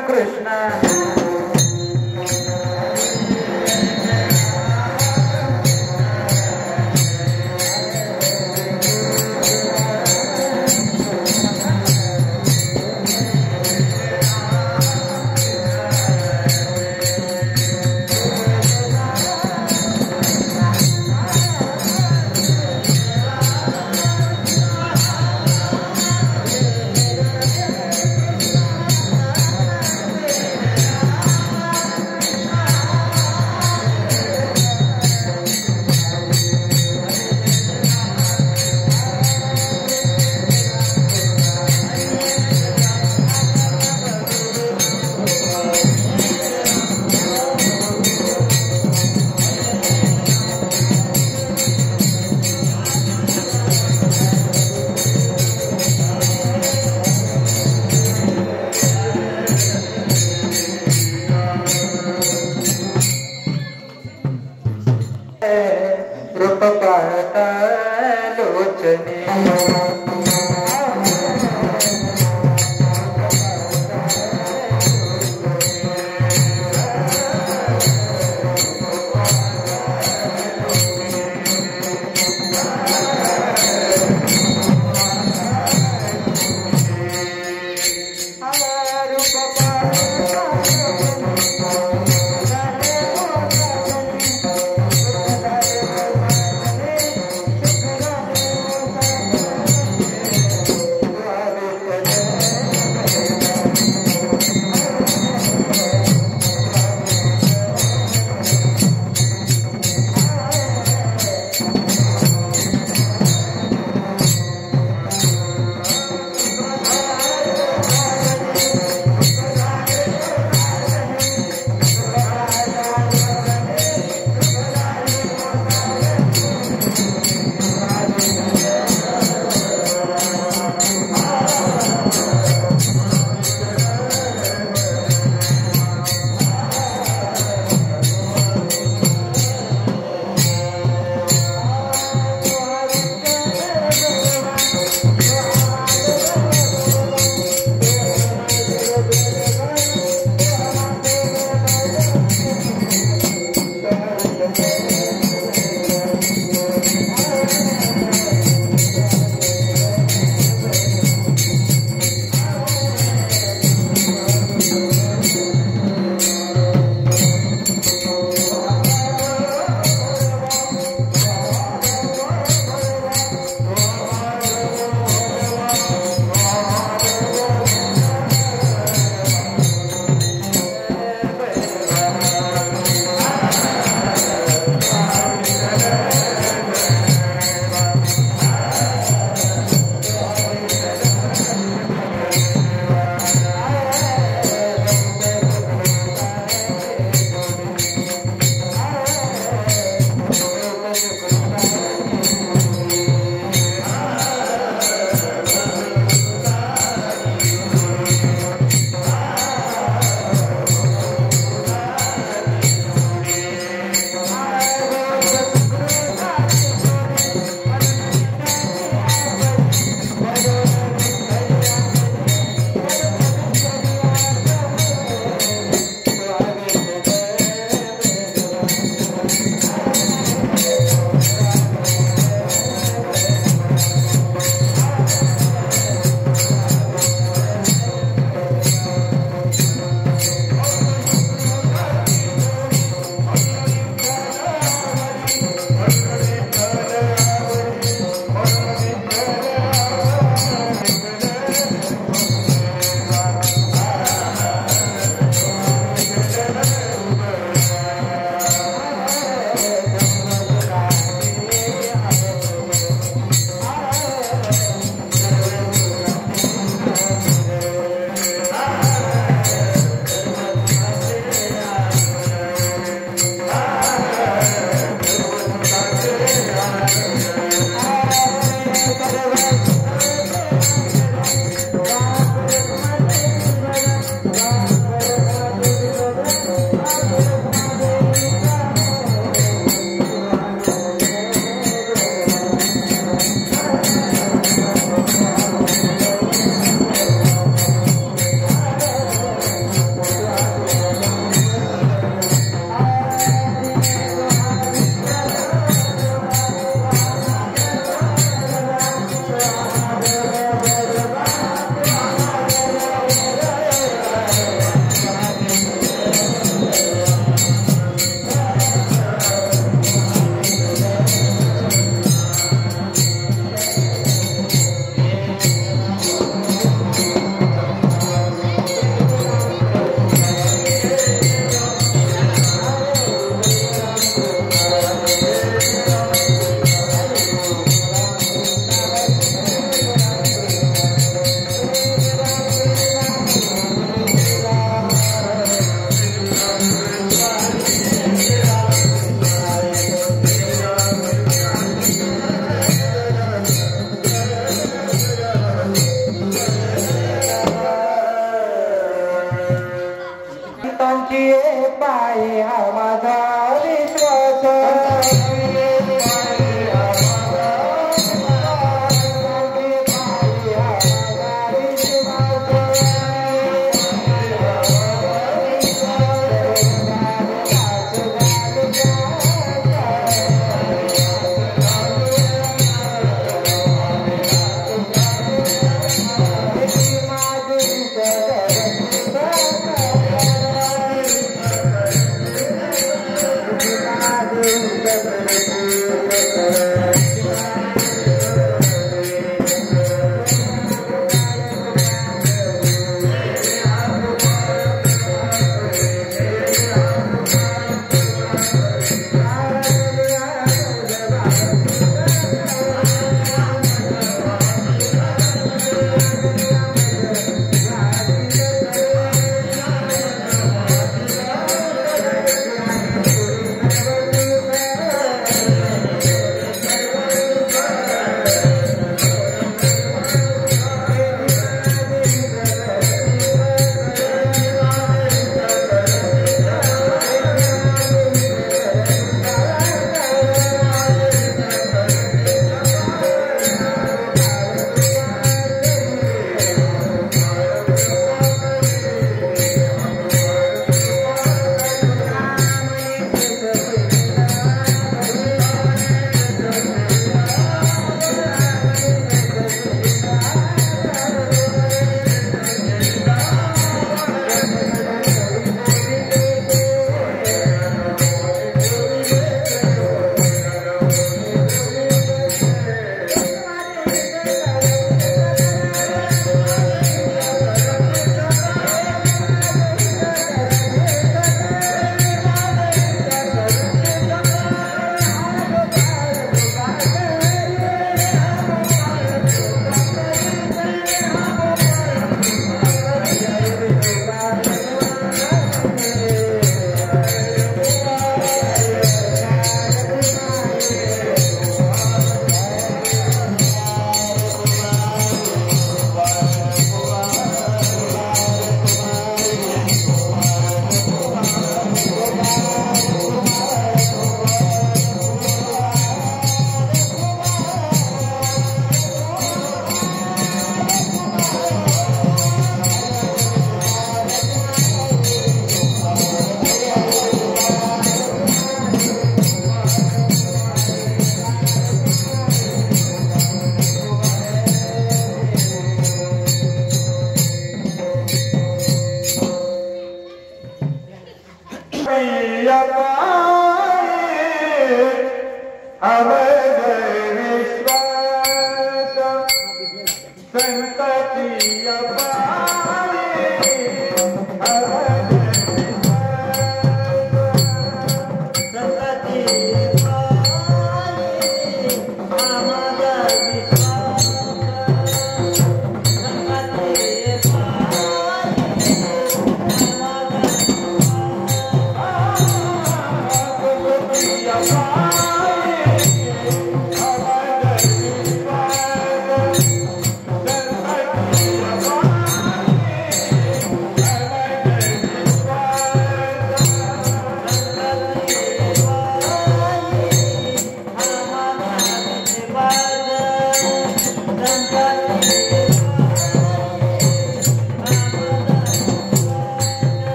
कृष्ण रूप पाहता लोचने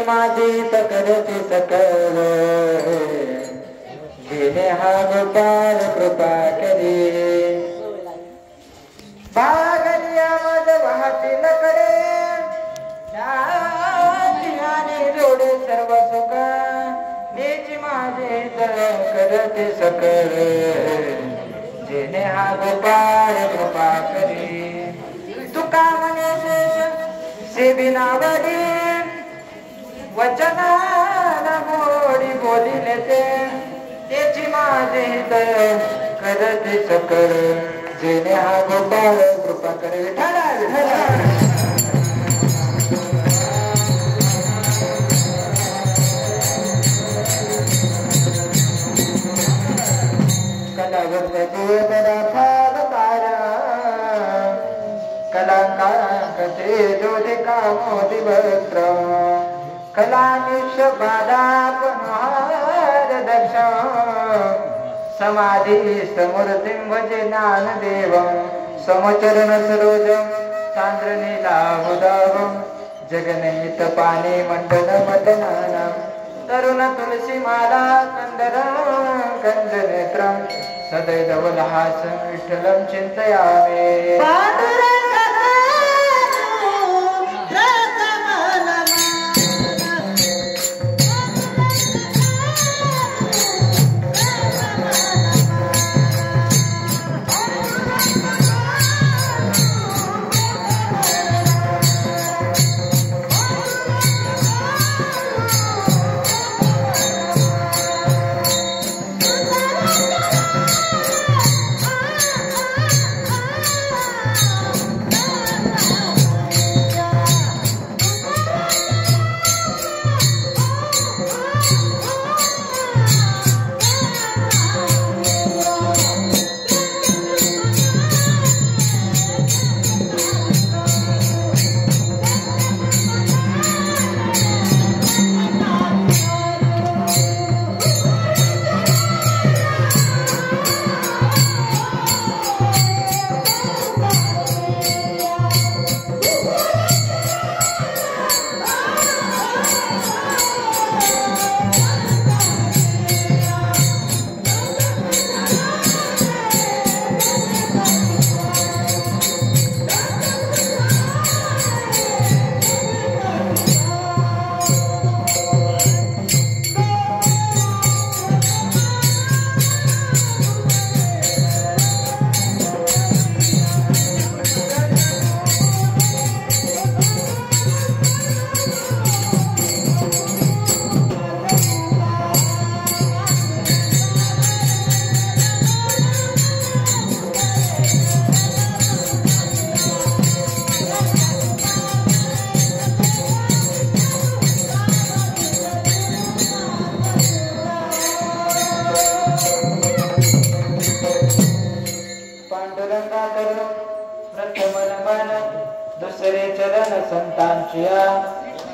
माझी तकरती सकल जिने हा गोपाळ कृपा करी भागलिया मज वाहतील कडे आणि जोडे सर्व सुख मीच माझे करते सकल जिने हा गोपाळ कृपा करी तुका म्हणे शेष सेविनावडी वचनाला मोडी बोलिले त्याची माझे करते सकल जिने हा गोपाळ कृपा करे विठ्ठला विठ्ठला कलाकांकते ज्योतिका मोदी भद्र कलानिश बाधा पुनहार दक्ष समाधी समूर्तिं भजे ज्ञानदेवं समचरण सरोजं चांद्रनीलाभुदाभं जगन्नित पाणी मंडल मदनानं तरुण तुलसी माला कंदरं कंदनेत्रं सदैवलहासं विठ्ठलं चिन्तयामि दुसरे चरण संतांचिया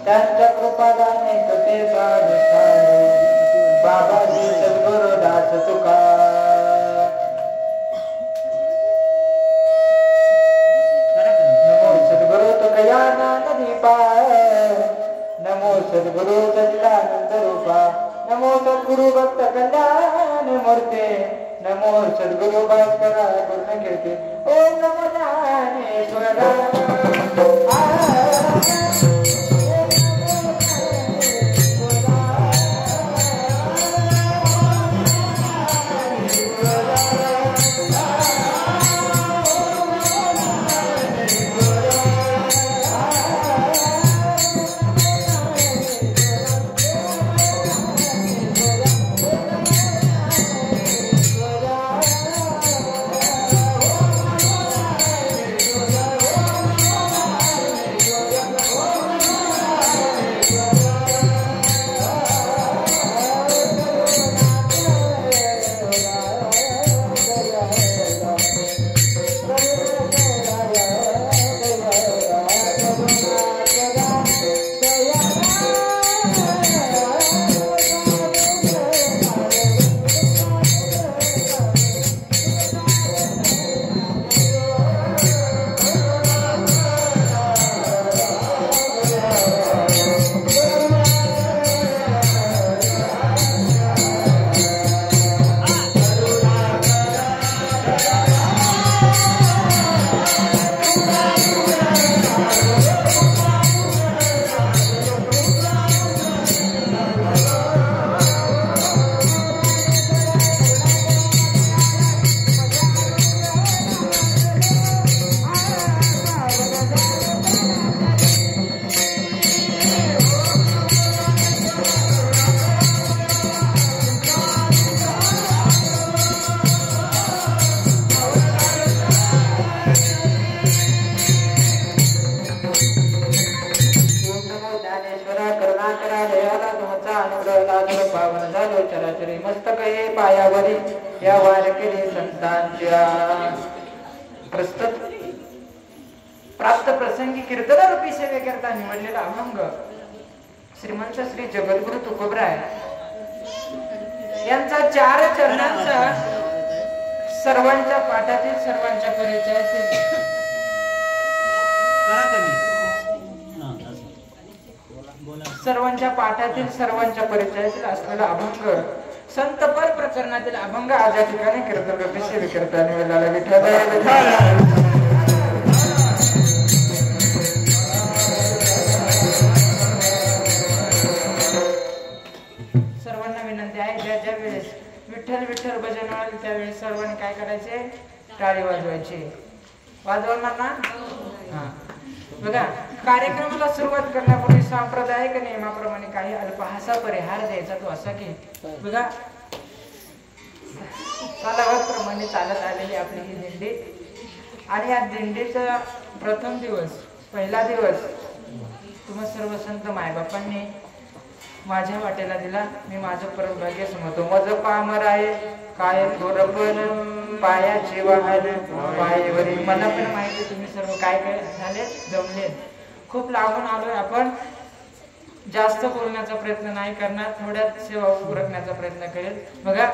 त्यांच्या कृपादाने कटे बाबाजी सद्गुरु दास तुका नमो सद्गुरु तुकया नदी पाय नमो सद्गुरु सच्चिदानंद रूपा नमो सद्गुरु भक्त कल्याण मूर्ते नमो सद्गुरु भास्करा पूर्ण कीर्ती ओम नमो ज्ञानेश्वरा विठोबांचा अनुग्रह लाजलो पावन झालो चराचरी मस्तक हे पायावरी या वारकरी संतांच्या प्रस्तुत प्राप्त प्रसंगी कीर्तन रूपी सेवेकरता निवडलेला अभंग श्रीमंत श्री जगद्गुरु तुकोबराय यांचा 4 चरणांचा सर्वांच्या पाठातील सर्वांच्या परिचयातील सर्वांच्या पाठातील सर्वांच्या परिचयातील असलेला अभंग संतपर प्रकरणातील अभंग आज या ठिकाणी कीर्तन रूपी सेवेकरता निवडलेला विठ्ठल विठ्ठल विठ्ठल भजन वाले त्यावेळेस सर्वांनी काय करायचे टाळी वाजवायची वाजवणार ना बघा कार्यक्रमाला सुरुवात करण्यापूर्वी सांप्रदायिक नियमाप्रमाणे काही अल्पहासा परिहार द्यायचा तो असा की बघा कालावधप्रमाणे चालत आलेली आपली ही दिंडी आणि या दिंडीचा प्रथम दिवस पहिला दिवस तुम्हा सर्व संत मायबापांनी माझ्या वाटेला दिला मी माझं परम भाग्य समजतो मज पामर आहे काय थोरपण पायाचे वाहन पायवरी मला पण माहिती तुम्ही सर्व काय काय झाले जमले खूप लांबून आलोय आपण जास्त बोलण्याचा प्रयत्न नाही करणार थोड्यात सेवा उरकण्याचा प्रयत्न करेल बघा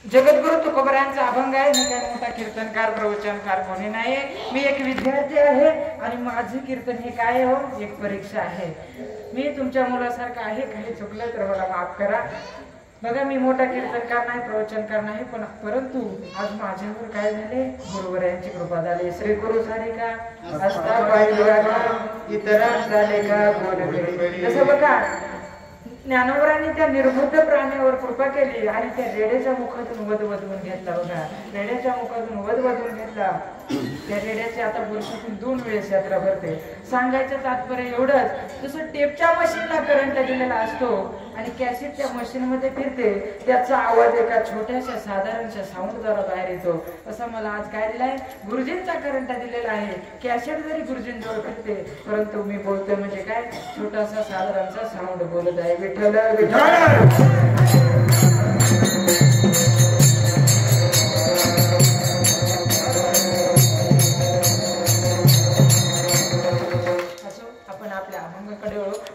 जगद्गुरु तुकोबरायांचा अभंग आहे मी काय मोठा कीर्तनकार प्रवचनकार कोणी नाही मी एक विद्यार्थी आहे आणि माझे कीर्तन हे काय हो एक परीक्षा आहे मी तुमच्या मुलासारखं आहे काही चुकलं तर मला माफ करा बघा मी मोठा कीर्तनकार नाही प्रवचनकार नाही पण परंतु आज माझ्यावर काय झाले गुरुवरायांची कृपा झाली श्री गुरु झाले का असता पाहिजे इतरां झाले का बोल जसं बघा ज्ञानोबरांनी त्या निर्बुद्ध प्राण्यावर कृपा केली आणि त्या रेड्याच्या मुखातून वध वधवून घेतला बघा रेड्याच्या मुखातून वध वधवून घेतला त्या रेड्याची आता वर्षातून 2 वेळेस यात्रा भरते सांगायचं तात्पर्य एवढंच जसं टेपच्या मशीनला करंट दिलेला असतो आणि कॅसेट त्या मशीन मध्ये फिरते त्याचा आवाज एका छोट्याशा साधारणशा साऊंडद्वारा बाहेर येतो असं मला आज काय दिलाय गुरुजींचा करंट दिलेला आहे कॅसेट जरी गुरुजींजवळ फिरते परंतु मी बोलतोय म्हणजे काय छोटासा साधारणसा साऊंड बोलत आहे विठ्ठल विठ्ठल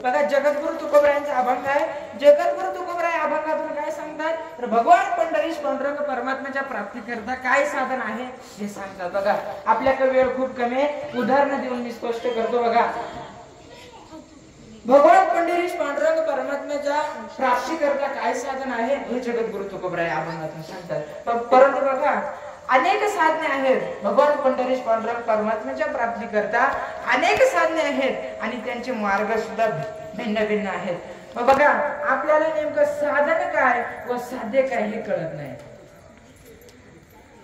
बघा जगद्गुरु तुकोबरायांचा अभंग आहे जगद्गुरु तुकोबराय अभंगातून काय सांगतात तर भगवान पंढरीश पांडुरंग परमात्म्याच्या प्राप्तीकरता काय साधन आहे हे सांगतात बघा आपल्याकडे वेळ खूप कमी आहे उदाहरण देऊन मी स्पष्ट करतो बघा भगवान पंढरीश पांडुरंग परमात्म्याच्या प्राप्तीकरता काय साधन आहे हे जगद्गुरु तुकोबराय अभंगातून सांगतात परंतु बघा अनेक साधने आहेत भगवान पंढरीश पांडुरंग परमात्म्याच्या प्राप्तीकरता अनेक साधने आहेत आणि त्यांचे मार्ग सुद्धा भिन्न भिन्न आहेत मग बघा आपल्याला नेमकं साधन काय व साध्य काय हे कळत नाही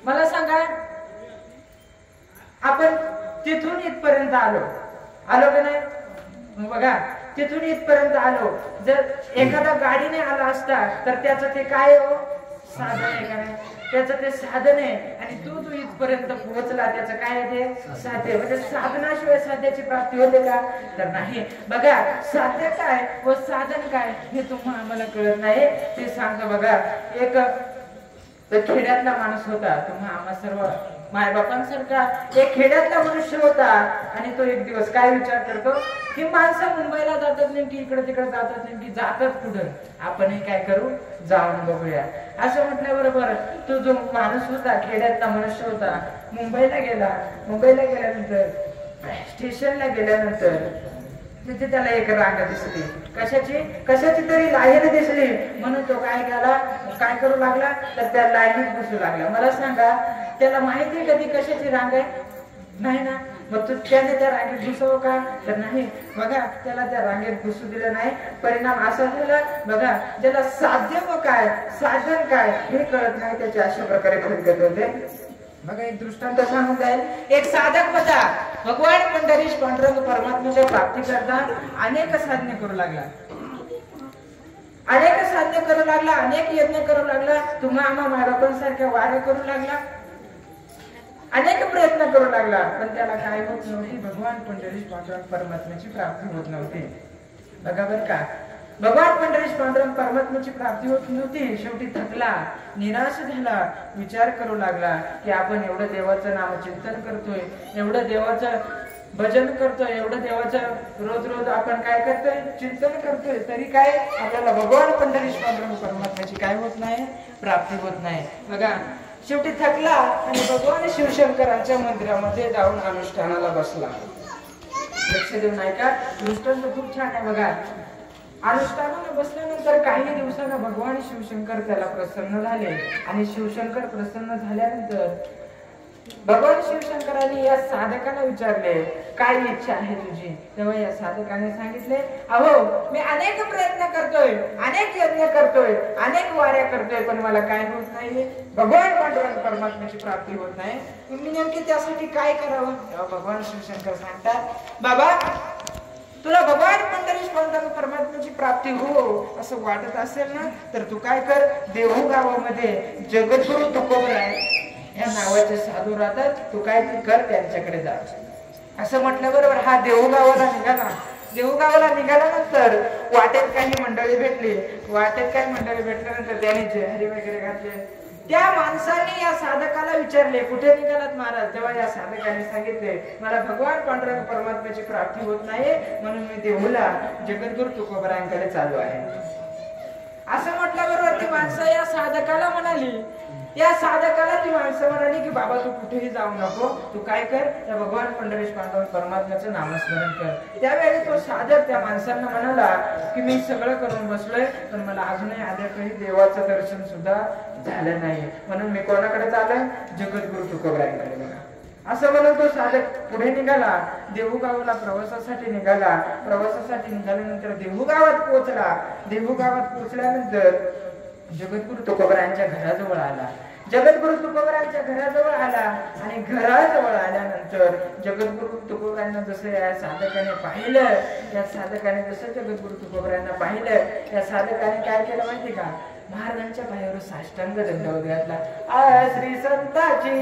मला सांगा आपण तिथून इथपर्यंत आलो का नाही मग बघा तिथून इथपर्यंत आलो जर एखादा गाडीने आला असता तर त्याचं ते काय हो साधन आहे का नाही त्याचं ते साधन आहे आणि तू इथपर्यंत पोहोचला त्याचं काय आहे ते साध्य म्हणजे साधनाशिवाय साध्याची प्राप्ती होते का तर नाही बघा साध्य काय व साधन काय हे तुम्हाला आम्हाला कळत नाही ते सांगतो बघा एक खेड्यातला माणूस होता तुम्हा आम्हा सर्व मायबापांसारखा एक खेड्यातला मनुष्य होता आणि तो एक दिवस काय विचार करतो की माणसं मुंबईला जातात नेमकी इकडे तिकडे जातात नेमकी जातात कुठं आपणही काय करू जाऊन बघूया असं म्हटल्याबरोबर तो जो माणूस होता खेड्यातला मनुष्य होता मुंबईला गेल्यानंतर स्टेशनला गेल्यानंतर तिथे त्याला एक रांग दिसली कशाची तरी लाईन दिसली म्हणून तो काय करू लागला तर त्या लाईनीत बसू लागला मला सांगा त्याला माहिती कधी कशाची रांग आहे नाही ना मग तू त्याने त्या रांगेत घुसव का तर नाही बघा त्याला त्या रांगेत घुसू दिलं नाही परिणाम असा झाला बघा ज्याला साध्य व काय साधन काय हे कळत नाही त्याचे अशा प्रकारे खरगत होते बघा एक दृष्टांत सांगून जाईल एक साधक होता भगवान पंढरीश पांडुरंग परमात्म्याच्या प्राप्तीकरता अनेक साधने करू लागला अनेक यज्ञ करू लागला तुम्हा आम्हा मायबापांसारख्या वाऱ्या करू लागला अनेक प्रयत्न करू लागला पण त्याला काय होत नव्हती भगवान पंढरीश पांडुरंग परमात्म्याची प्राप्ती होत नव्हती बघा बरं का भगवान पंढरीश पांडुरंग परमात्म्याची प्राप्ती होत नव्हती. शेवटी थकला, निराश झाला, विचार करू लागला की आपण एवढं देवाचं नामचिंतन करतोय, एवढं देवाचं भजन करतोय, एवढं देवाचं रोज रोज आपण काय करतोय, चिंतन करतोय, तरी काय आपल्याला भगवान पंढरीश पांडुरंग परमात्म्याची काय होत नाही, प्राप्ती होत नाही. बघा शेवटी थकला आणि भगवान शिवशंकरांच्या मंदिरामध्ये जाऊन अनुष्ठानाला बसला. लक्ष देऊन ऐका, दृष्टांत खूप छान आहे. बघा अनुष्ठानाला बसल्यानंतर काही दिवसांना भगवान शिवशंकर त्याला प्रसन्न झाले आणि शिवशंकर प्रसन्न झाल्यानंतर भगवान शिवशंकरांनी या साधकाला विचारले, काय इच्छा आहे तुझी? तेव्हा या साधकाने सांगितले, अहो मी अनेक प्रयत्न करतोय, अनेक यज्ञ करतोय, अनेक वाऱ्या करतोय, पण मला काय होत नाही, भगवान पांडुरंग परमात्म्याची प्राप्ती होत नाही. मी नेमकी त्यासाठी काय करावं? तेव्हा भगवान शिवशंकर सांगतात, बाबा तुला भगवान पंढरीश पांडुरंग परमात्म्याची प्राप्ती हो असं वाटत असेल ना, तर तू काय कर, देहू गावामध्ये जगद्गुरु तुकोबराय या नावाचे साधू राहतात, तू काय कर त्यांच्याकडे जा. असं म्हटल्याबरोबर हा देहू गावाला निघाला. देहू गावाला निघाल्यानंतर वाटेत काही मंडळी भेटली. वाटेत काही मंडळी भेटल्यानंतर त्याने जेहारी वगैरे घातले. त्या माणसाने या साधकाला विचारले, कुठे निघालात महाराज? तेव्हा या साधकाने सांगितले, मला भगवान पांडुरंग परमात्म्याची प्राप्ती होत नाही, म्हणून मी देहूला जगद्गुरु तुकोबरायांकडे चालू आहे. असं म्हटल्याबरोबर ती माणसं या साधकाला म्हणाली, या साधकाला ती माणसं म्हणाली की बाबा तू कुठेही जाऊ नको, तू काय कर, त्या भगवान पंढरीश पांडुरंग परमात्म्याचं नामस्मरण कर. त्यावेळी तो साधक त्या माणसांना म्हणाला की मी सगळं करून बसलोय, पण मला अजूनही आधी देवाचं दर्शन सुद्धा झालं नाही, म्हणून मी कोणाकडे चाललोय, जगद्गुरु तुकोबरायांकडे. बघा असं म्हणून तो साधक पुढे निघाला. देहू गावाला प्रवासासाठी निघाला. प्रवासासाठी निघाल्यानंतर देहू गावात पोहोचला. देहू गावात पोहोचल्यानंतर जगद्गुरु तुकोबरायांच्या घराजवळ आला. जगद्गुरु तुकोबरायांच्या घराजवळ आला आणि घराजवळ आल्यानंतर जगद्गुरु तुकोबरायांना जसं या साधकाने पाहिलं, या साधकाने जसं जगद्गुरु तुकोबरायांना पाहिलं, या साधकाने काय केलं माहिती का, महाराजांच्या पायावर साष्टांग दंडवत घातला. श्री संताची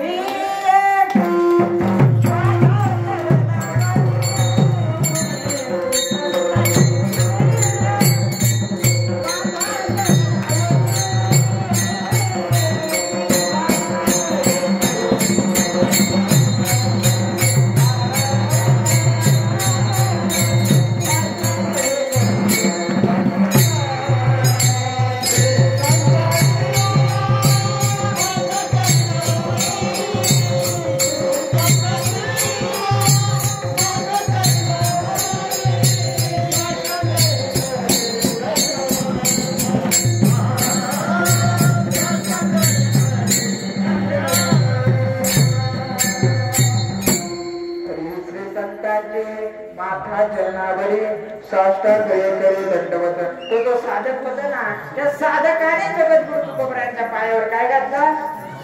तो जो साधक होता ना, त्या साधकाने जगद्गुरु तुकोबरायांच्या पायावर काय घातला,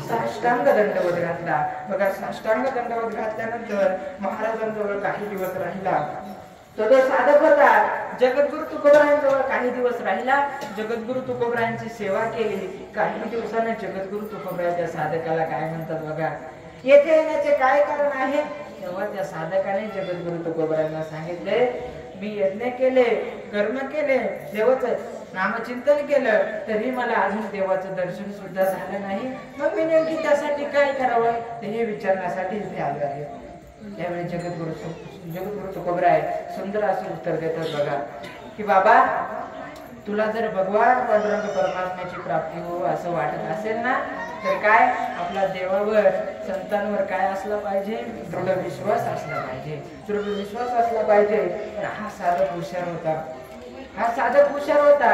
साष्टांग दंडवत घातला. बघा साष्टांग दंडवत घातल्यानंतर महाराजांजवळ काही दिवस राहिला. तो जो साधक होता जगद्गुरु तुकोबरायांजवळ काही दिवस राहिला. जगद्गुरु तुकोबरायांची सेवा केली. काही दिवसाने जगद्गुरु तुकोबराय त्या साधकाला काय म्हणतात बघा, येथे येण्याचे काय कारण आहे? तेव्हा त्या साधकाने जगद्गुरु तुकोबरायांना सांगितले, मी यज्ञ केले, कर्म केले, देवाचं नामचिंतन केलं, तरी मला अजून देवाचं दर्शन सुद्धा झालं नाही. मग मी नेमकी त्यासाठी काय करावं ते हे विचारण्यासाठी इथे आलो आहे. त्यावेळी जगद्गुरु तुकोबराय सुंदर असे उत्तर देतात बघा की बाबा तुला जर भगवान पांडुरंग परमात्म्याची प्राप्ती हो असं वाटत असेल ना, तर काय आपला देवावर संतांवर काय असला पाहिजे, दृढ विश्वास असला पाहिजे. दृढ विश्वास असला पाहिजे. हा साधक हुशार होता. हा साधक हुशार होता.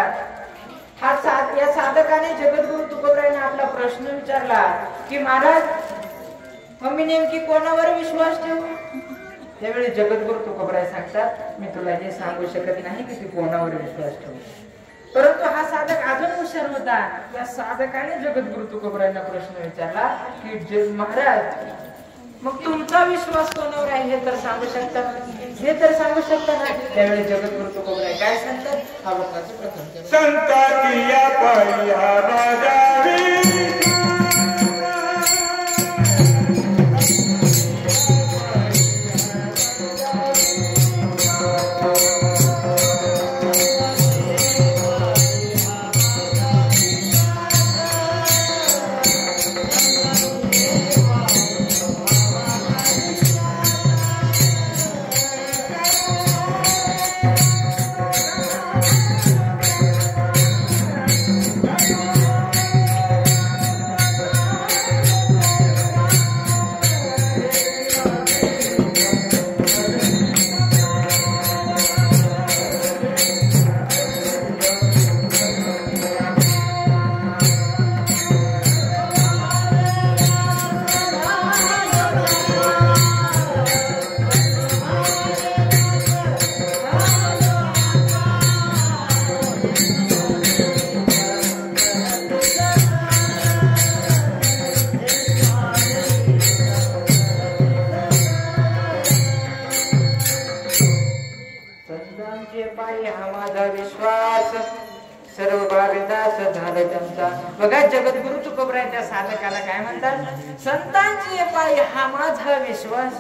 या साधकाने जगद्गुरु तुकोबरायांना आपला प्रश्न विचारला की महाराज मग मी नेमकी कोणावर विश्वास ठेवू? त्यावेळी जगद्गुरु तुकोबराय सांगतात, मी तुला हे सांगू शकत नाही की तू कोणावर विश्वास ठेवू. परंतु हा साधक अजून हुशार होता. या साधकाने जगद्गुरु तुकोबरायांना प्रश्न विचारला की महाराज मग तुमचा विश्वास कोणावर आहे हे तर सांगू शकता, हे तर सांगू शकता ना? त्यावेळी जगद्गुरु तुकोबराय काय सांगतात, हा बघायचं प्रथम संताची या पाया बजावी संतांचे पायी हा माझा विश्वास, सर्व भाविदास झालं त्यांचा. बघा जगद्गुरु तुकोबराय त्या साधकाला काय म्हणतात, संतांचे पायी हा माझा विश्वास,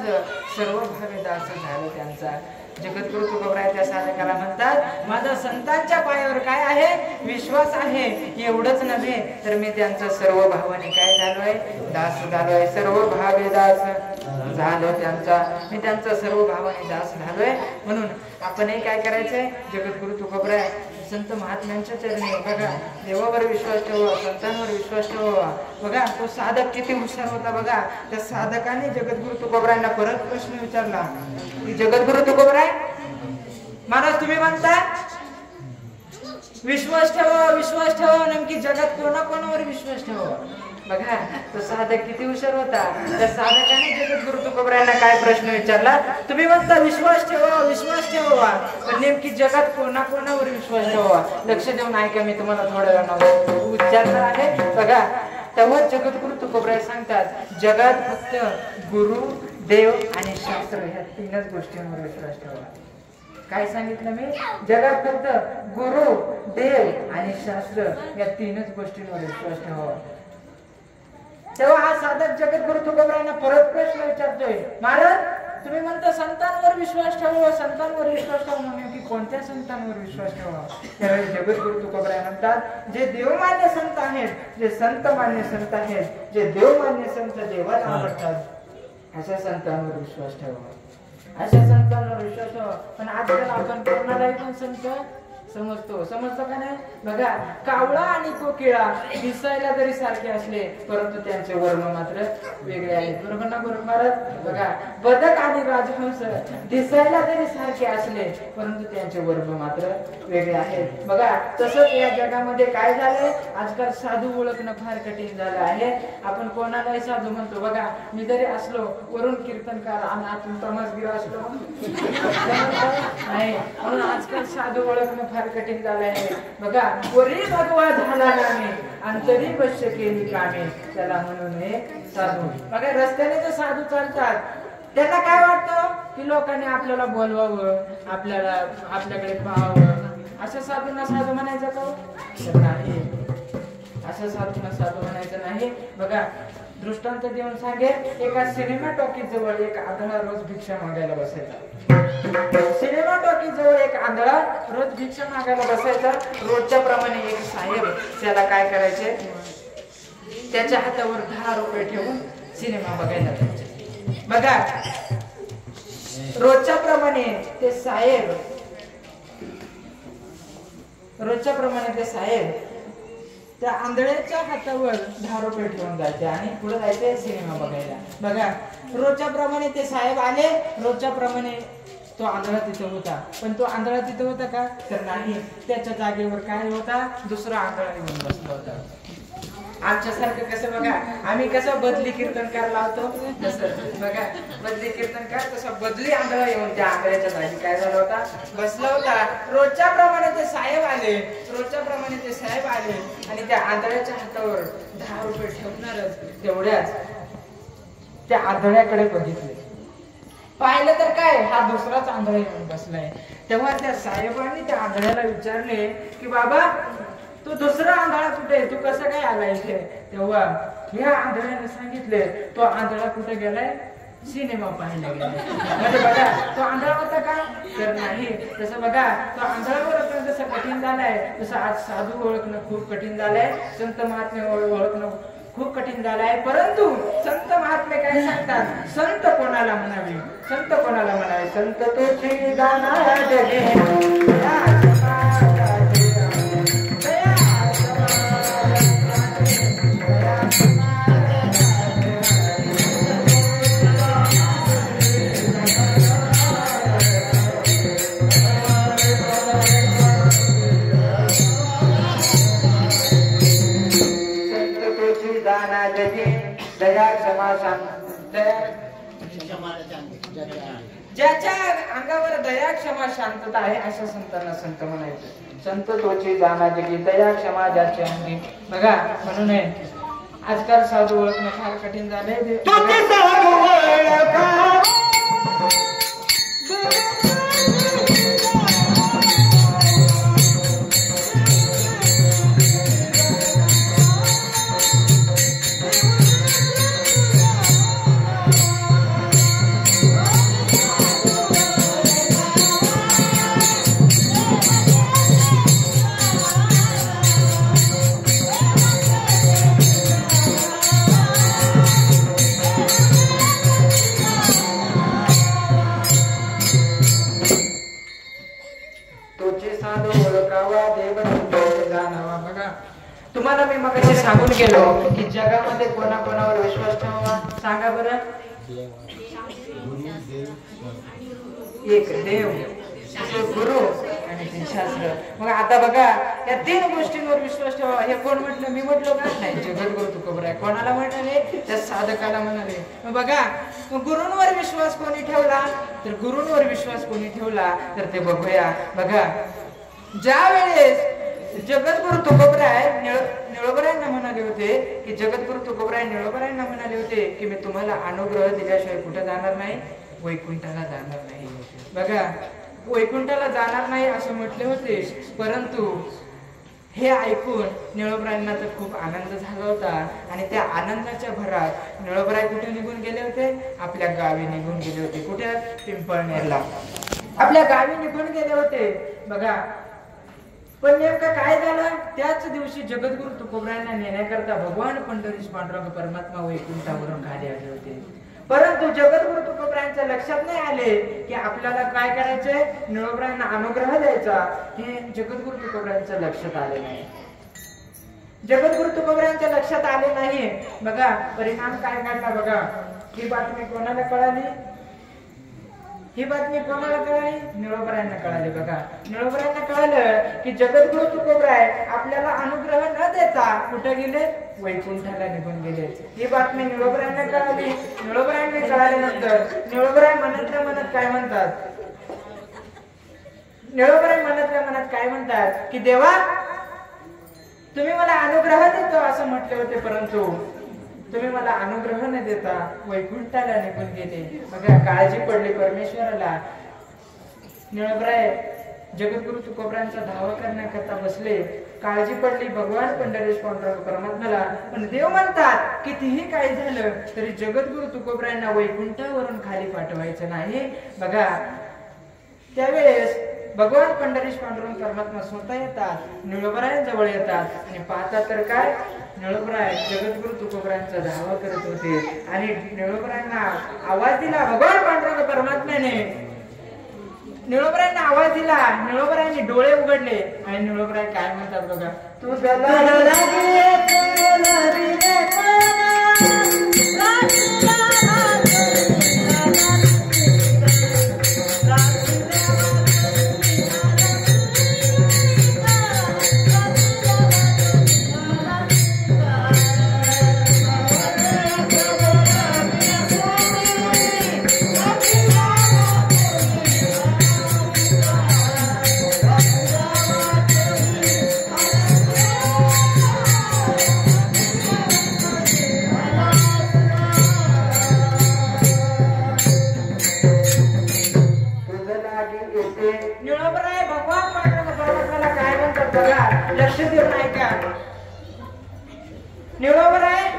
सर्व भाविदास झालं त्यांचा. जगद्गुरु तुकोबराय त्या साधकाला म्हणतात, माझा संतांच्या पायावर काय आहे, विश्वास आहे. एवढंच नव्हे तर मी त्यांचा सर्व भावाने काय झालोय, दास झालोय. सर्व भावे दास झालो त्यांचा, मी त्यांचा सर्व भावाने दास झालोय. म्हणून आपणही काय करायचंय, जगद्गुरु तुकोबराय संत महात्म्यांच्या चरणी बघा, देवावर विश्वास ठेवा, संतांवर विश्वास ठेवा. बघा तो साधक किती हुशार होता. बघा त्या साधकाने जगद्गुरु तुकोबरायांना परत प्रश्न विचारला की जगद्गुरु तुकोबराय महाराज तुम्ही म्हणता विश्वास ठेवा, विश्वास ठेवा, नेमकी जगात कोणाकोणावर विश्वास ठेवा. बघा तो साधक किती हुशार होता. त्या साधकाने जगद्गुरु तुकोबरायांना काय प्रश्न विचारला, तुम्ही म्हणता विश्वास ठेवा, विश्वास ठेवा, पण नेमकी जगात कोणाकोणावर विश्वास ठेवा. लक्ष देऊन ऐका, मी तुम्हाला थोड्या वेळानं विचारणार आहे. बघा तेव्हा जगद्गुरु तुकोबराय सांगतात, जगात फक्त गुरु, देव आणि शास्त्र ह्या तीनच गोष्टींवर विश्वास ठेवा. काय सांगितलं मी, जगात फक्त गुरु, देव आणि शास्त्र या तीनच गोष्टींवर विश्वास ठेवा. तेव्हा हा साधक जगद्गुरु तुकोबरायांना परत प्रश्न विचारतोय, महाराज तुम्ही म्हणता संतांवर विश्वास ठेवा, संतांवर विश्वास ठेवा, नेमकी कोणत्या संतांवर विश्वास ठेवा. त्यावेळी जगद्गुरु तुकोबराय म्हणतात, जे देवमान्य संत आहेत, जे संत मान्य संत आहेत, जे देवमान्य संत देवाला आवडतात, अशा संतांवर विश्वास ठेवा, अशा संतांवर विश्वास ठेवा. पण आजकाल आपण कोणालाही पण संत समजतो का नाही. बघा कावळा आणि कोकिळा दिसायला जरी सारखे असले परंतु त्यांचे वर्ण मात्र वेगळे आहेत. बरोबर ना बरोबर. बघा बदक आणि राजहंस दिसायला जरी सारखे असले परंतु त्यांचे वर्ण मात्र वेगळे आहेत. बघा तसंच या जगामध्ये काय झालंय, आजकाल साधू ओळखणं फार कठीण झालं आहे. आपण कोणालाही साधू म्हणतो. बघा मी जरी असलो वरून कीर्तनकार आणि आतून तमासगीर असलो नाही, म्हणून आजकाल साधू ओळखणं फार कठीण झालं आहे. बघा वरी भगवा झाला नामे, अंतरी बश्य केली कामे, त्याला म्हणून हे साधू. बघा रस्त्याने जे साधू चालतात त्यांना काय वाटतं की लोकांनी आपल्याला बोलवावं, आपल्याकडे पाहावं. अशा साधूंना साधू म्हणायचं का नाही, अशा साधूंना साधू म्हणायचं नाही. बघा दृष्टांत देऊन सांगेल, एका सिनेमा टॉकीज जवळ एक आंधळा रोज भिक्षा मागायला बसायचा. सिनेमा टॉकीज जवळ एक आंधळा रोज भिक्षा मागायला बसायचा. रोजच्या प्रमाणे एक साहेब त्याला काय करायचे, त्याच्या हातावर 10 रुपये ठेवून सिनेमा बघायला जायचे. बघा रोजच्या प्रमाणे ते साहेब त्या आंधळ्याच्या हातावर 10 रुपये ठेवून जायचे आणि पुढे जायचे सिनेमा बघायला. बघा रोजच्या प्रमाणे ते साहेब आले, रोजच्या प्रमाणे तो आंधळा तिथे होता. पण तो आंधळा तिथे होता का तर नाही, त्याच्या जागेवर काय होता, दुसरा आंधळा येऊन बसला होता. आमच्यासारखं कसं बघा, आम्ही कसं बदली कीर्तनकार लावतो तसं बघा, बदली कीर्तनकार तसं बदली आंधळा येऊन त्या आंधळ्याच्या जागी काय झाला होता, बसला होता. रोजच्या प्रमाणे ते साहेब आले आणि त्या आंधळ्याच्या हातावर 10 रुपये ठेवणारच. तेवढ्याच त्या आंधळ्याकडे बघितले, पाहिलं तर काय, हा दुसराच आंधळा येऊन बसलाय. तेव्हा त्या साहेबांनी त्या आंधळ्याला विचारले की बाबा तू दुसरा आंधळा कुठे, तू कसं काय आला इथे. तेव्हा ह्या आंधळ्याने सांगितले, तो आंधळा कुठे गेलाय, सिनेमा पाहायला गेलाय. म्हणजे बघा तो आंधळा होता का तर नाही. तसं बघा तो आंधळा ओळखणं जसं कठीण झालंय तसं आज साधू ओळखणं खूप कठीण झालंय, संत महात्मे ओळखणं खूप कठीण झालंय. परंतु संत महात्मे काय सांगतात, संत कोणाला म्हणावे, संत तुझी गाना जगे ज्याच्या अंगावर दया क्षमा शांतता आहे अशा संतांना संत म्हणायचं. संत तोची जाना जगी, दया क्षमा ज्याच्या अंगी. बघा म्हणून आजकाल साधू ओळखणं फार कठीण झालंय. नाद ओळखावा देव जाणावा. बघा तुम्हाला मी मगाशी सांगून गेलो की जगामध्ये कोणाकोणावर विश्वास ठेवावा. सांगा बरं. एक देव, गुरु आणि तीन शास्त्र. मग आता बघा या तीन गोष्टींवर विश्वास ठेवा. हे कोण म्हटलं? मी म्हटलो का? नाही, जगद्गुरु तुकोबराय. कोणाला म्हणाले? त्या साधकाला म्हणाले. मग बघा गुरूंवर विश्वास कोणी ठेवला? तर गुरूंवर विश्वास कोणी ठेवला तर ते बघूया. बघा ज्या वेळेस जगद्गुरु तुकोबराय निळोबरायांना म्हणाले होते की जगद्गुरु तुकोबराय निळोबरायांना म्हणाले होते की मी तुम्हाला अनुग्रह दिल्याशिवाय कुठे जाणार नाही? वैकुंठाला जाणार नाही. बघा वैकुंठाला जाणार नाही असं म्हटले होते. परंतु हे ऐकून निळोबरायांना तर खूप आनंद झाला होता आणि त्या आनंदाच्या भरात निळोबराय कुठे निघून गेले होते? आपल्या गावी निघून गेले होते. कुठे? पिंपळनेरला आपल्या गावी निघून गेले होते. बघा पण नेमकं काय झालं? त्याच दिवशी जगद्गुरु तुकोबरायांना नेण्याकरता भगवान पंढरीश पांडुरंग परमात्मा वैकुंठावरून खाली आले होते. परंतु जगद्गुरु तुकोबरायांच्या लक्षात नाही आले की आपल्याला काय करायचंय? निळोबरायांना अनुग्रह द्यायचा. हे जगद्गुरु तुकोबरायांच्या लक्षात आले नाही. जगद्गुरु तुकोबरायांच्या लक्षात आले नाही. बघा परिणाम काय घडला. बघा ही बातमी कोणाला कळाली? ही बातमी कोणाला कळाली? निळोबरायांना कळाली. बघा निळोबरायांना कळालं की जगद्गुरु तुकोबराय आपल्याला अनुग्रह न देता कुठे गेले? वैकुंठाला निघून गेले. ही बातमी निळोबरायांना कळाली. निळोबरायांनी कळाल्यानंतर निळोबराय मनातल्या मनात काय म्हणतात? निळोबराय मनातल्या मनात काय म्हणतात की देवा तुम्ही मला अनुग्रह देतो असं म्हटले होते, परंतु तुम्ही मला अनुग्रह न देता वैकुंठाला निघून गेले. बघा काळजी पडली परमेश्वराला. निळोबराय जगद्गुरु तुकोबरायांचा धावा करण्याकरता बसले. काळजी पडली भगवान पंढरीश पांडुरंग परमात्म्याला. पण देव म्हणतात कितीही काही झालं तरी जगद्गुरु तुकोबरायांना वैकुंठावरून खाली पाठवायचं नाही. बघा त्यावेळेस भगवान पंढरीश पांडुरंग परमात्मा स्वतः येतात, निळोबरायांजवळ येतात आणि पाहतात तर काय? निळोबराय जगद्गुरु तुकोबरायांचा धावा करत होते आणि निळोबरायांना आवाज दिला भगवान पांडुरंग परमात्म्याने. निळोबरायांना आवाज दिला. निळोबरायांनी डोळे उघडले आणि निळोबराय काय म्हणतात बघा. तू निळोबराय भगवान पांडुरंग परमात्म्याला काय म्हणतात बघा. लक्ष देऊन ऐका. निळोबराय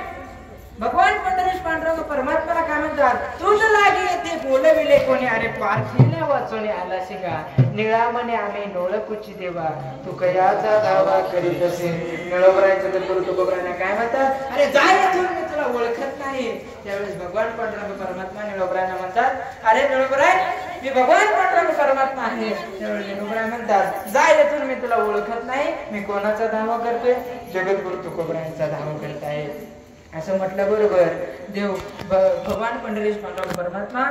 भगवान पंढरीश पांडुरंग परमात्म्याला काय म्हणतात? तुझ लागी येथे बोलविले कोणी अरे पारखीला वाचवणे आला शिंगा. निळा म्हणे आम्ही नोळखुची देवा तू कयाचा धावा करीत असे. निळोबराय जगद्गुरु तुकोबरायांना काय म्हणतात? अरे जा इथून मी तुला ओळखत नाही. त्यावेळेस भगवान पांडुरंग परमात्मा निळोबरायांना म्हणतात अरे निळोबराय मी भगवान पांडुरंग परमात्मा आहे. त्यावेळेस निळोबराय म्हणतात जा इथून मी तुला ओळखत नाही. मी कोणाचा धावा करतोय? जगद्गुरु तुकोबरायांचा धावा करत आहे असं म्हटलं बरोबर. देव भगवान पंढरीश पांडुरंग परमात्मा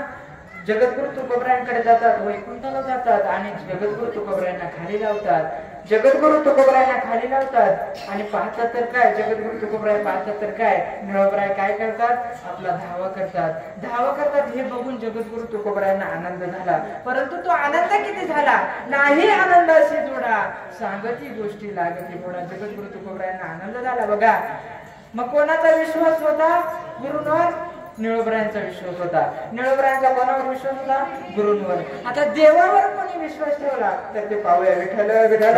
जगद्गुरु तुकोबरायांकडे जातात, वैकुंठाला जातात आणि जगद्गुरु तुकोबरायांना खाली लावतात. जगद्गुरु तुकोबरायांना खाली लावतात आणि पाहतात तर काय? जगद्गुरु तुकोबराय पाहतात तर काय? निळोबराय काय करतात? आपला धावा करतात. धावा करतात हे बघून जगद्गुरु तुकोबरायांना आनंद झाला. परंतु तो आनंद किती झाला? नाही आनंदाशी जोडा सांगती गोष्टी लागती थोडा. जगद्गुरु तुकोबरायांना आनंद झाला. बघा मग कोणाचा विश्वास होता? गुरूंवर. निळोबरायांचा विश्वास होता. निळोबरायांचा कोणावर विश्वास होता? गुरूंवर. आता देवावर कोणी विश्वास ठेवला तर ते पाहूया. विठ्ठल विठ्ठल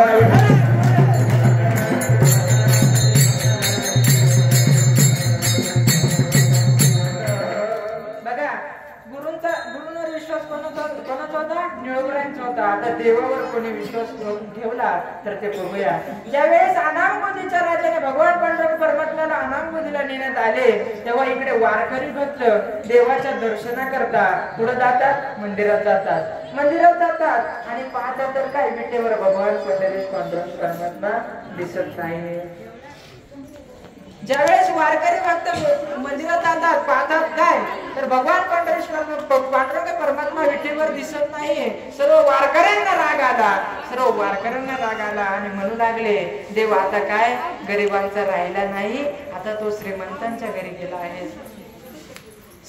बघा गुरूंवर विश्वास कोणाचा कोणाचा होता? निळोगऱ्यांचा होता. आता देवावर कोणी विश्वास ठेवला तर ते बघूया. ज्यावेळेस अनामगोदीच्या राजाने भगवान पांडुरंग परमात्म्याला अनामगोदीला नेण्यात आले तेव्हा इकडे वारकरी भक्त देवाच्या दर्शनाकरता पुढे जातात, मंदिरात जातात आणि पाहतात तर काय विटेवर भगवान पांडुरंग परमात्मा दिसत नाही. ज्यावेळेस वारकरी भक्त मंदिरात जातात पाहतात काय तर भगवान पांडुरंग परमात्मा विठेवर दिसत नाही. सर्व वारकऱ्यांना राग आला आणि म्हणू लागले देव आता काय गरिबांचा राहिला नाही, आता तो श्रीमंतांच्या घरी गेला आहे.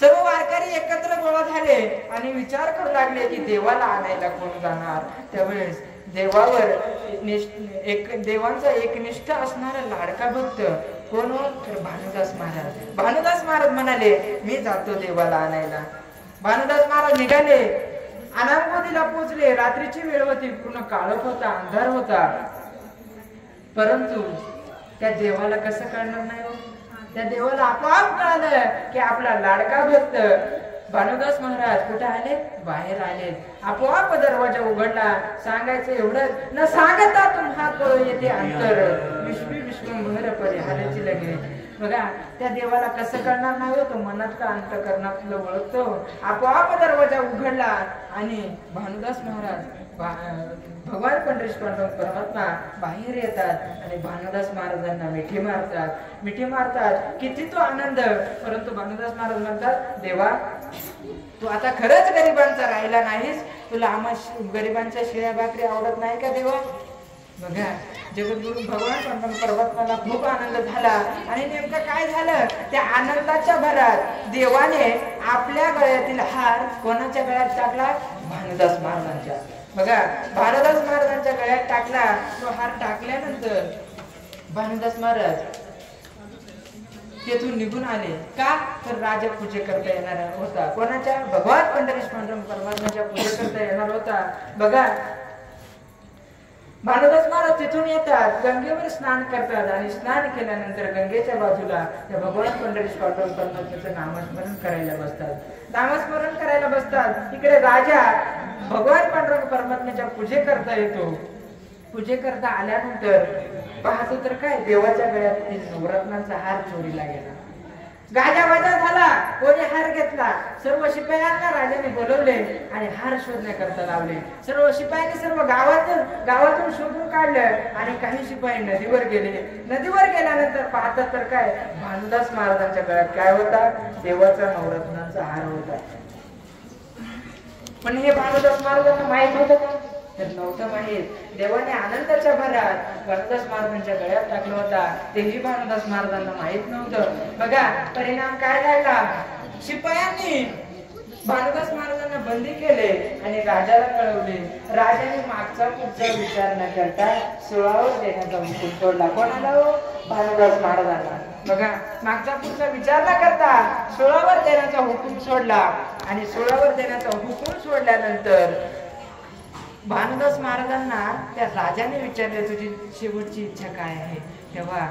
सर्व वारकरी एकत्र गोळा झाले आणि विचार करू लागले की देवाला आणायला कोण जाणार. त्यावेळेस देवावर देवांचा एकनिष्ठ असणारा लाडका भक्त कोण हो तर भानुदास महाराज म्हणाले मी जातो देवाला आणायला. भानुदास महाराज निघाले, अनामगोदीला पोहोचले. रात्रीची वेळ होती, पूर्ण काळोख होता, अंधार होता. परंतु त्या देवाला कसं कळणार नाही हो? त्या देवाला आपोआप कळलं की आपला लाडका भक्त भानुदास महाराज कुठे आले? बाहेर आले. आपोआप दरवाजा उघडला. सांगायचं एवढंच न सांगता तुम्हा कळ येते अंतर विश्वंभर परिहाराची लगे. बघा त्या देवाला कसं करणार नाही होतं, मनात का अंतःकरणातलं ओळखतो. आपोआप दरवाजा उघडला आणि भानुदास महाराज भगवान पांडुरंग परमात्मा बाहेर येतात आणि भानुदास महाराजांना मिठी मारतात. किती तो आनंद. परंतु भानुदास महाराज म्हणतात देवा तू आता खरंच गरिबांचा राहिला नाहीस, तुला आम्हा गरिबांच्या शिळ्या भाकरी आवडत नाही का देवा? बघा जगद्गुरु भगवान पांडुरंग परमात्म्याला खूप आनंद झाला आणि नेमकं काय झालं त्या आनंदाच्या भरात देवाने आपल्या गळ्यातील हार कोणाच्या गळ्यात टाकला? भानुदास महाराजांच्या. बघा भानुदास महाराजांच्या गळ्यात टाकला. तो हार टाकल्यानंतर भानुदास महाराज तेथून निघून आले. का तर राजा पूजे करता येणार होता. कोणाच्या? भगवान पांडुरंग परमात्म्याच्या पूजे करता येणार होता. बघा भानुदास महाराज तिथून येतात, गंगेवर स्नान करतात आणि स्नान केल्यानंतर गंगेच्या बाजूला त्या भगवान पांडुरंग परमात्म्याचं नामस्मरण करायला बसतात. इकडे राजा भगवान पांडुरंग परमात्म्याच्या पूजे करता येतो. पूजे करता आल्यानंतर पाहतो तर काय देवाच्या गळ्यात नवरत्नांचा हार चोरीला गेला. गाजावाजा झाला, कोणी हार घेतला. सर्व शिपायांना राजाने बोलवले आणि हार शोधण्याकरता लावले. सर्व शिपायांनी सर्व गावातून शोधून काढलं आणि काही शिपाई नदीवर गेले. नदीवर गेल्यानंतर पाहतात तर काय भानुदास महाराजांच्या गळ्यात काय होता? देवाचा नवरत्नांचा हार होता. पण हे भानुदास महाराजांना माहित होतं का? तर नव्हतं माहित. देवाने आनंदाच्या भरात भानुदास महाराजांच्या गळ्यात टाकला होता, तेही भानुदास महाराजांना माहित नव्हतं. बघा परिणाम काय झाला? शिपायांनी भानुदास महाराजांना बंदी केले आणि राजाला कळवले. राजाने मागचा पुढचा विचार न करता सुळावर देण्याचा हुकूम सोडला. कोणाला हो? भानुदास महाराजांना. बघा मागचा पुढचा विचार न करता सुळावर देण्याचा हुकूम सोडला आणि सुळावर देण्याचा हुकूम सोडल्यानंतर भानुदास महाराजांना त्या राजाने विचारले तुझी शेवटची इच्छा काय आहे? तेव्हा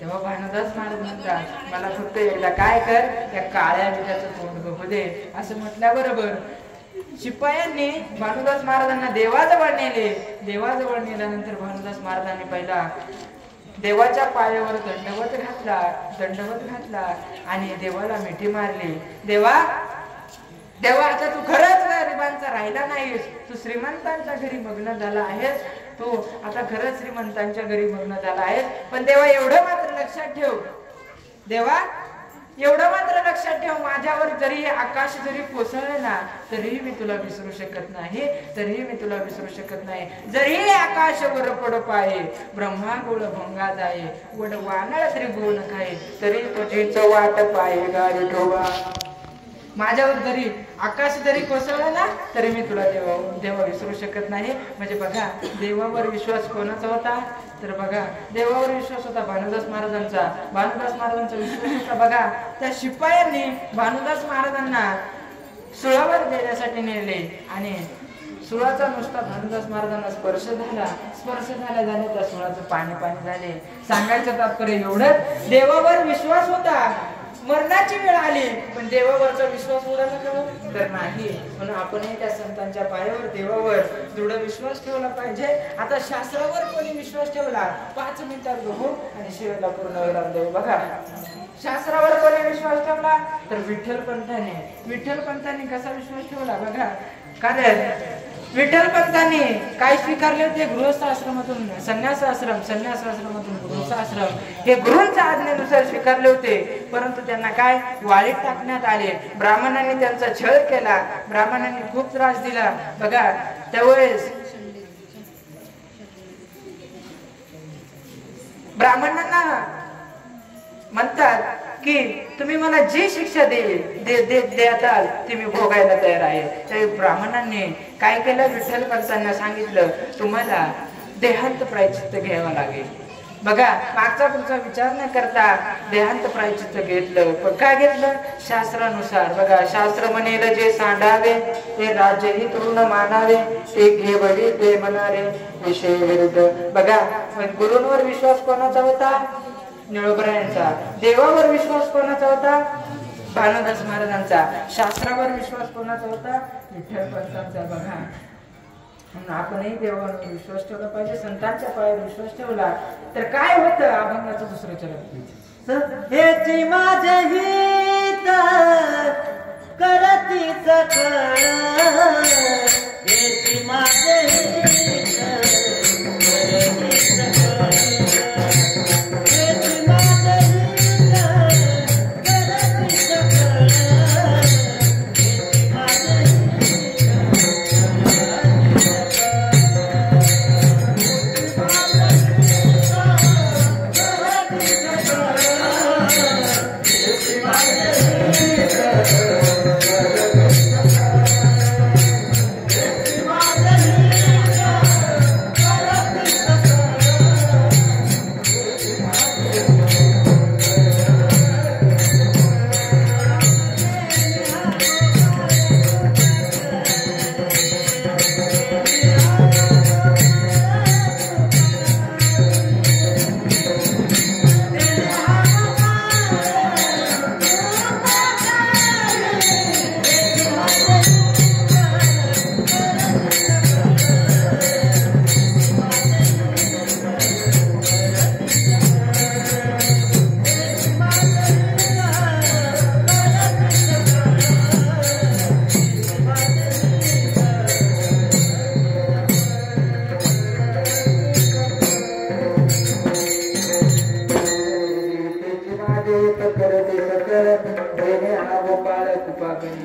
भानुदास महाराज म्हणतात मला फक्त एकदा काय कर, त्या काळ्या विटाचं तोंड बघू दे. असं म्हटल्याबरोबर शिपायांनी भानुदास महाराजांना देवाजवळ नेले. देवाजवळ नेल्यानंतर भानुदास महाराजांनी पहिला देवाच्या पायावर दंडवत घातला आणि देवाला मिठी मारली. देवा आता तू खरंच गरिबांचा राहिला नाहीस, तू श्रीमंतांच्या घरी मग्न झाला आहेस. तू आता खरंच श्रीमंतांच्या घरी मग्न झाला आहेस. पण देवा एवढं मात्र लक्षात ठेव, माझ्यावर जरी आकाश जरी कोसळले ना तरीही मी तुला विसरू शकत नाही. जरी आकाशावर पड पाये ब्रह्मा गोळ भंगा जाये, वड वानळ तरी गोण खाये, तरी तुझीच वाट पाये गाडी ठोबा. माझ्यावर जरी आकाश जरी कोसळलं ना तरी मी तुला देवा विसरू शकत नाही. म्हणजे बघा देवावर विश्वास कोणाचा होता? तर बघा देवावर विश्वास होता भानुदास महाराजांचा विश्वास होता. बघा त्या शिपायांनी भानुदास महाराजांना सुळावर देण्यासाठी नेले आणि सुळाचा नुसता भानुदास महाराजांना स्पर्श झाला त्या सुळाचं पाणी झाले. सांगायचं तात्पर्य एवढंच, देवावर विश्वास होता मरणाची वेळ आली पण देवावरचा विश्वास उडाला का तर नाही. म्हणून आपणही त्या संतांच्या पायावर देवावर दृढ विश्वास ठेवला पाहिजे. आता शास्त्रावर कोणी विश्वास ठेवला 5 मिनिटात बघू आणि शेवटला पूर्ण विराम देऊ. बघा शास्त्रावर कोणी विश्वास ठेवला तर विठ्ठल पंतांनी कसा विश्वास ठेवला बघा. कारण विठ्ठल पंतांनी काय स्वीकारले होते गृहस्थ आश्रमातून संन्यास आश्रमातून गृहस्थ आश्रम हे गुरूंच्या आज्ञेनुसार स्वीकारले होते. परंतु त्यांना काय वाळीत टाकण्यात आले. ब्राह्मणांनी त्यांचा छळ केला. ब्राह्मणांनी खूप त्रास दिला. बघा त्यावेळेस ब्राह्मणांना म्हणतात की तुम्ही मला जी शिक्षा द्याल ती मी भोगायला तयार आहे. त्यावेळी ब्राह्मणांनी काय केलं विठ्ठल पंतांना सांगितलं तुम्हाला देहांत प्रायश्चित्त घ्यावं लागेल. बघा मागचा पुढचा विचार न करता देहांत प्रायश्चित्त घेतलं. पण काय घेतलं शास्त्रानुसार. बघा शास्त्र म्हणेल जे सांडावे ते राज्यही तृण मानावे ते घेवडी ते म्हणारे विषय विरुद्ध. बघा गुरूंवर विश्वास कोणाचा होता निळोबरायांचा. देवावर विश्वास कोणाचा होता भानुदास महाराजांचा. शास्त्रावर विश्वास कोणाचा होता विठ्ठल पंतांचा. बघा म्हणून आपणही देवावर विश्वास ठेवला पाहिजे. संतांच्या पायावर विश्वास ठेवला तर काय होतं. अभंगाचं दुसरं चरण हेची माझे हित करतीच कळ हेची माझे हित करतीच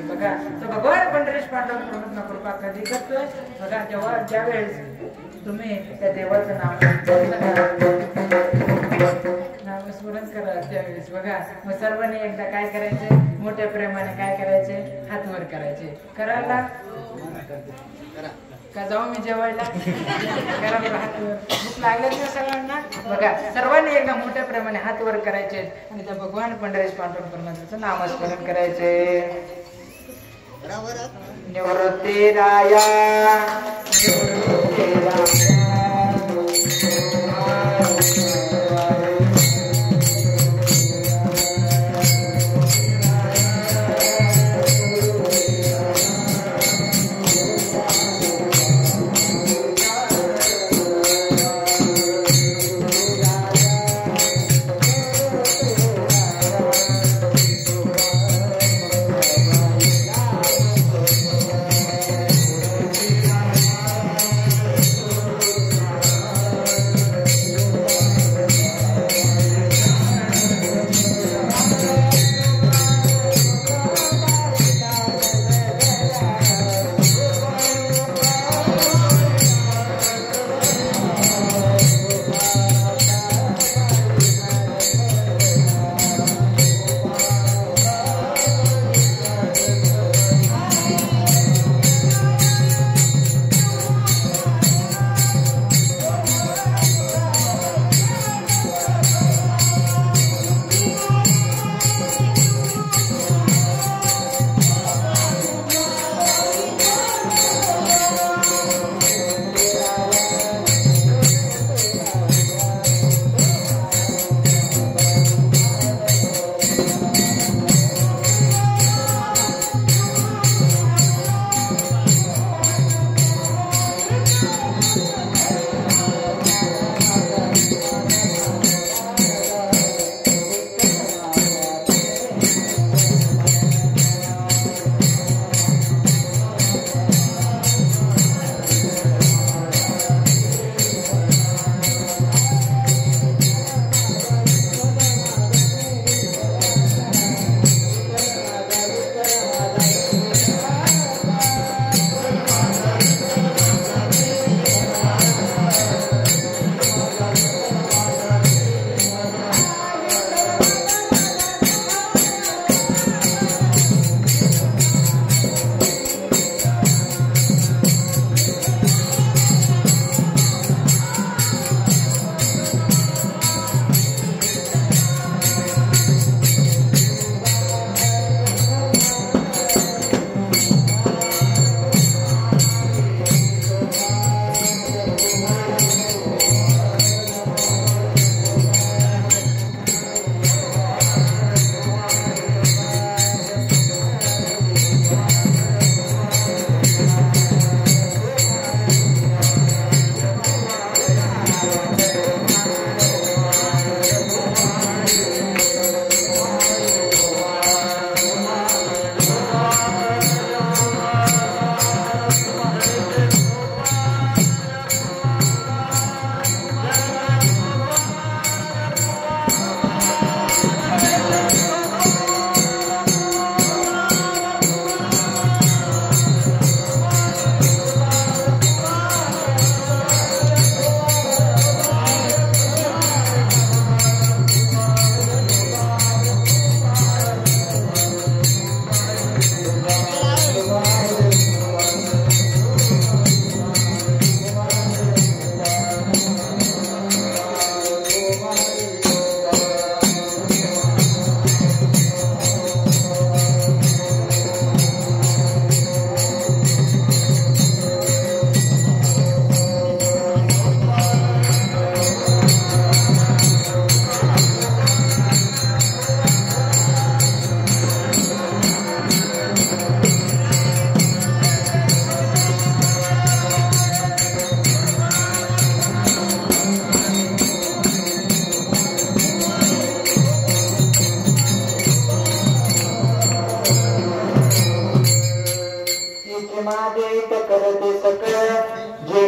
बघा तो भगवान पंढरीश पांडव कृपा कधी करतोय बघा जेव्हा ज्यावेळेस तुम्ही त्या देवाचं नामस्मरण करा त्यावेळेस बघा मग सर्वांनी एकदा काय करायचे मोठ्या प्रेमाने काय करायचे हात वर करायचे. करायला का जाऊ मी जेवायला करा बरं हात वर. भूक लागले ना सगळ्यांना. बघा सर्वांनी एकदा मोठ्या प्रेमाने हात वर करायचे आणि त्या भगवान पंढरीश पांडुरंग परमेश्वराचं नामस्मरण करायचे. निवृत्ती राया निवृत्ती राया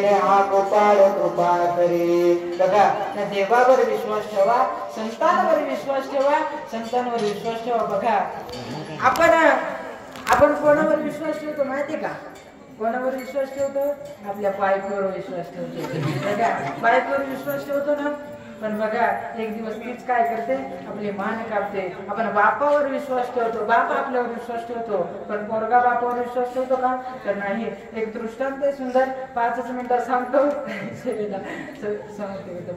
देणे हा गोपाळ कृपा करे. बघा, त्या देवावर विश्वास ठेवा, संतांवर विश्वास ठेवा, संतांवर विश्वास ठेवा. बघा, आपण कोणावर विश्वास ठेवतो माहिती का? कोणावर विश्वास ठेवतो? आपल्या बायकोवर विश्वास ठेवतो. बघा, बायकोवर विश्वास ठेवतो ना, पण बघा एक दिवस तीच काय करते? आपली मान कापते. आपण बापावर विश्वास ठेवतो, बाप आपल्यावर विश्वास ठेवतो, पण पोरगा बापावर विश्वास ठेवतो का? तर नाही. एक दृष्टांत सुंदर 5 मिनिटात सांगतो.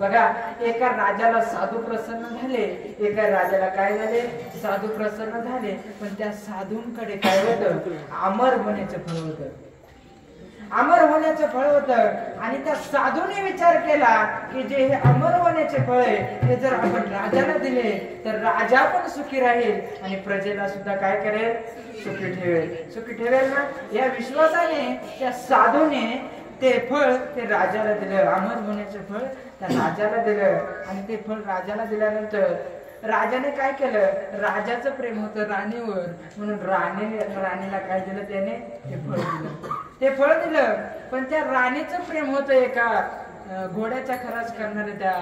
बघा, एका राजाला साधू प्रसन्न झाले. एका राजाला काय झाले? साधू प्रसन्न झाले. पण त्या साधूंकडे काय होतं? अमर होण्याचं फळ होतं. अमर होण्याचं फळ होतं. आणि त्या साधूने विचार केला की जे हे अमर होण्याचे फळ आहे हे जर आपण राजाला दिले तर राजा पण सुखी राहील आणि प्रजेला सुद्धा काय करेल? सुखी ठेवेल. सुखी ठेवेल ना. या विश्वासाने त्या साधूने ते फळ ते राजाला दिलं. अमर होण्याचे फळ त्या राजाला दिलं. आणि ते फळ राजाला दिल्यानंतर राजाने काय केलं? राजाचं प्रेम होतं राणीवर, म्हणून राणीला काय दिलं? त्याने ते फळ दिलं. ते फळ दिलं. पण त्या राणीचं प्रेम होतं एका घोड्याचा खराच करणाऱ्या त्या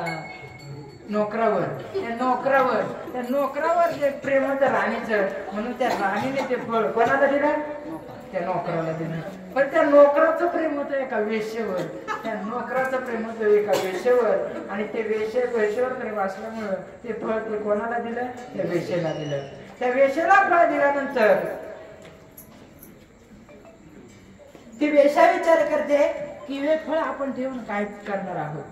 नोकरावर. त्या नोकरावर जे प्रेम होतं राणीचं, म्हणून त्या राणीने ते फळ कोणाला दिलं? त्या नोकराला दिलं. पण त्या नोकराचं प्रेम होतं एका वेश्येवर. त्या नोकराचं प्रेम होतं एका वेश्येवर. आणि ते वेश्येवर प्रेम असल्यामुळं ते फळ ते कोणाला दिलं? त्या वेश्येला दिलं. त्या वेश्येला फळ दिल्यानंतर ती वेश्या विचार करते की हे फळ आपण ठेवून काय करणार आहोत?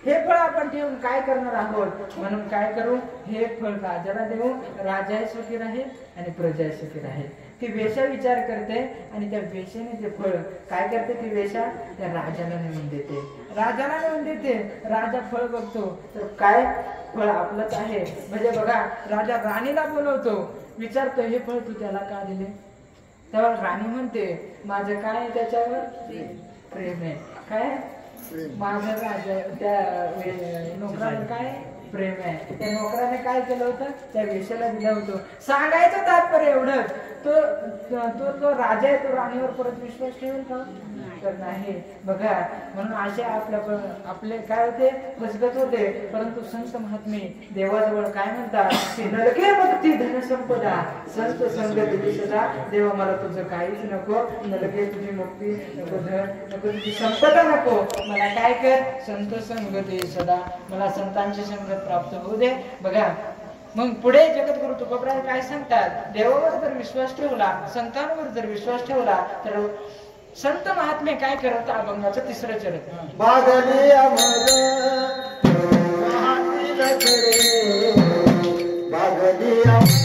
हे फळ आपण ठेवून काय करणार आहोत? म्हणून काय करू? हे फळ राजाला देऊ, राजाही सुखी राहील आणि प्रजाही सुखी राहील. ती वेश्या विचार करते आणि त्या वेश्याने ते फळ काय करते? ती वेश्या त्या राजाला नेऊन देते. राजाला नेऊन देते. राजा फळ बघतो तर काय? फळ आपलंच आहे. म्हणजे बघा, राजा राणीला बोलवतो, विचारतो हे फळ तू त्याला का दिले? तेव्हा राणी म्हणते माझं काय त्याच्यावर प्रेम आहे. काय? माझं राजा त्या नोकरावर काय प्रेम आहे. त्या नोकराने काय केलं होतं? त्या वेश्याला दिलं होतं. सांगायचं तात्पर्य एवढंच, तो राजा आहे, तो राणीवर परत विश्वास ठेवेल का? तर नाही. बघा, म्हणून असे आपले काय होते? फसगत होते. परंतु संत महात्मे देवाजवळ काय म्हणतात की नरके मुक्ती धन संपदा संत संगती सदा. देवा मला तुझं काहीच नको, नरके तुझी मुक्ती नको, धन नको, तुझी संपदा नको, मला काय कर? संत संगती सदा, मला संतांची संगत प्राप्त होऊ दे. बघा, मग पुढे जगद्गुरु तुकोबराय काय सांगतात? देवावर जर विश्वास ठेवला, संतांवर जर विश्वास ठेवला तर संत महात्मे काय करत? अभंगाचं 3रं चरण. बागली अमर बागली अमर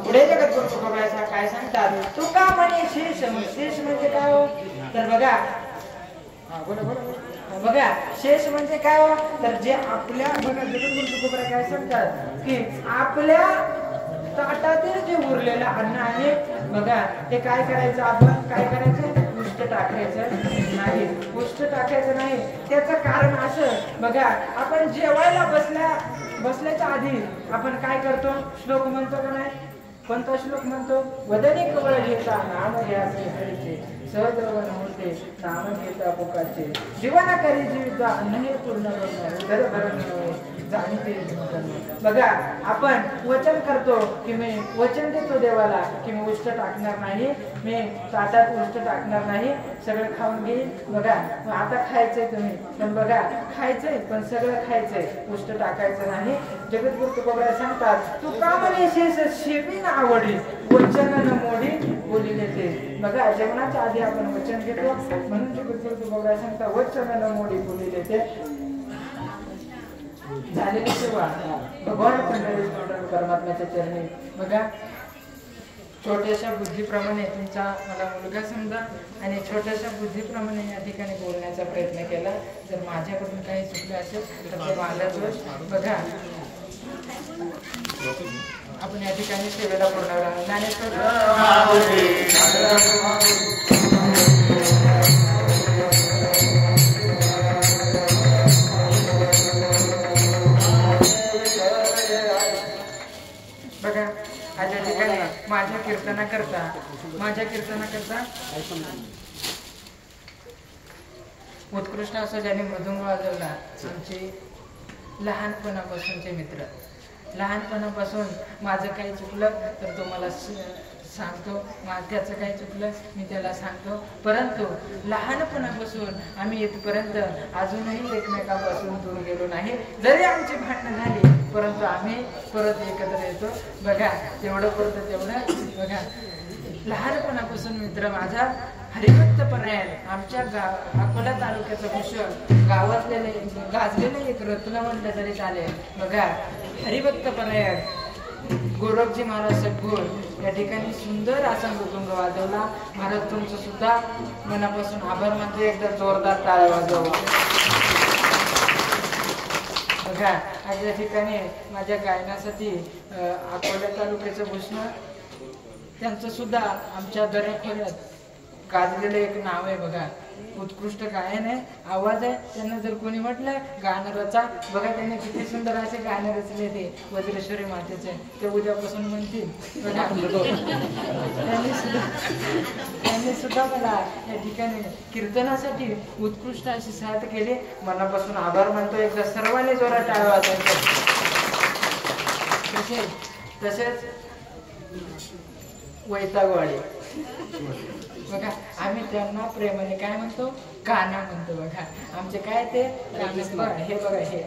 पुढे जगद्गुरु तुकोबराय काय सांगतात? तुका म्हणे शेष. शेष म्हणजे काय हो? तर बघा, बघा शेष म्हणजे काय हो? तर जे आपल्या बघा जगद्गुरु तुकोबराय काय सांगतात की आपल्या ताटातील जे उरलेलं अन्न आहे बघा, ते काय करायचं? आपण काय करायचं? उष्ट टाकायचं नाही. उष्ट टाकायचं नाही. त्याचं कारण असं बघा, आपण जेवायला बसल्याच्या आधी आपण काय करतो? श्लोक म्हणतो का नाही? कोणता श्लोक म्हणतो? वदनी कवळ घेता नाम घ्यासे हरीचे, सहद्रवन होते नाम घेता पोकाचे जीवना करी जीविता अन्न हे पूर्ण उदर भरण जाणते बघा आपण वचन करतो की मी वचन देतो देवाला की मी उष्ट टाकणार नाही मी ताटात उष्ट टाकणार नाही सगळं खाऊन घेईन बघा आता खायचंय तुम्ही पण बघा खायचंय पण सगळं खायचंय उष्ट टाकायचं नाही जगद्गुरु तुकोबराय सांगतात तू का म्हणे शेष शेवीन आवडी वचन न मोडी बोलिले ते बघा जेवणाच्या आधी आपण वचन घेतो म्हणून जगद्गुरु तुकोबराय सांगतात वचन न मोडी बोलिले ते झालेली सेवा भगवान पंढरीत परमात्म्याच्या चरणी बघा छोट्याशा बुद्धीप्रमाणे तुमचा मला मुलगा समजा आणि छोट्याशा बुद्धीप्रमाणे या ठिकाणी बोलण्याचा प्रयत्न केला जर माझ्याकडून काही चुकलं असेल तर ते माझा दोष बघा आपण या ठिकाणी सेवेला पूर्ण ज्ञानेश्वर बघा आज या ठिकाणी माझ्या कीर्तना करता उत्कृष्ट असं ज्याने मृदुंग वाजवला आमचे लहानपणापासूनचे मित्र लहानपणापासून माझं काही चुकलं तर तो मला सांगतो त्याचं काही चुकलं मी त्याला सांगतो परंतु लहानपणापासून आम्ही इथपर्यंत अजूनही एकमेकांपासून दूर गेलो नाही जरी आमची भांडणं झाली परंतु आम्ही परत एकत्र येतो बघा तेवढं परत तेवढं बघा लहानपणापासून मित्र माझा हरिभक्त पर्याय आमच्या अकोला तालुक्याचं भूषण गाजलेलं एक रत्न म्हटलं तरी चालेल बघा हरिभक्त पर्याय गोरखजी महाराज सद्गुर या ठिकाणी सुंदर असा मृदुंग वाजवला महाराज तुमचं सुद्धा मनापासून आभार मानतो एकदा जोरदार टाळ्या वाजवा बघा आज या ठिकाणी माझ्या गायनासाठी अकोला तालुक्याचं भूषण त्यांचं सुद्धा आमच्या दऱ्याखोऱ्यात गाजलेलं एक नाव आहे बघा उत्कृष्ट गायन आहे आवाज आहे त्यांना जर कोणी म्हटलं गाणं रचा बघा त्यांनी किती सुंदर असे गाणं रचले ते वज्रेश्वरी मातेचे ते उद्यापासून म्हणतील बघा त्यांनी सुद्धा मला या ठिकाणी कीर्तनासाठी उत्कृष्ट अशी साथ केली मनापासून आभार मानतो एकदा सर्वांनी जोरात टाळ्या वाजवायच्या तसेच वैतागवाडी बघा आम्ही त्यांना प्रेमाने काय म्हणतो गाणं म्हणतो बघा आमचे काय ते हे बघा हे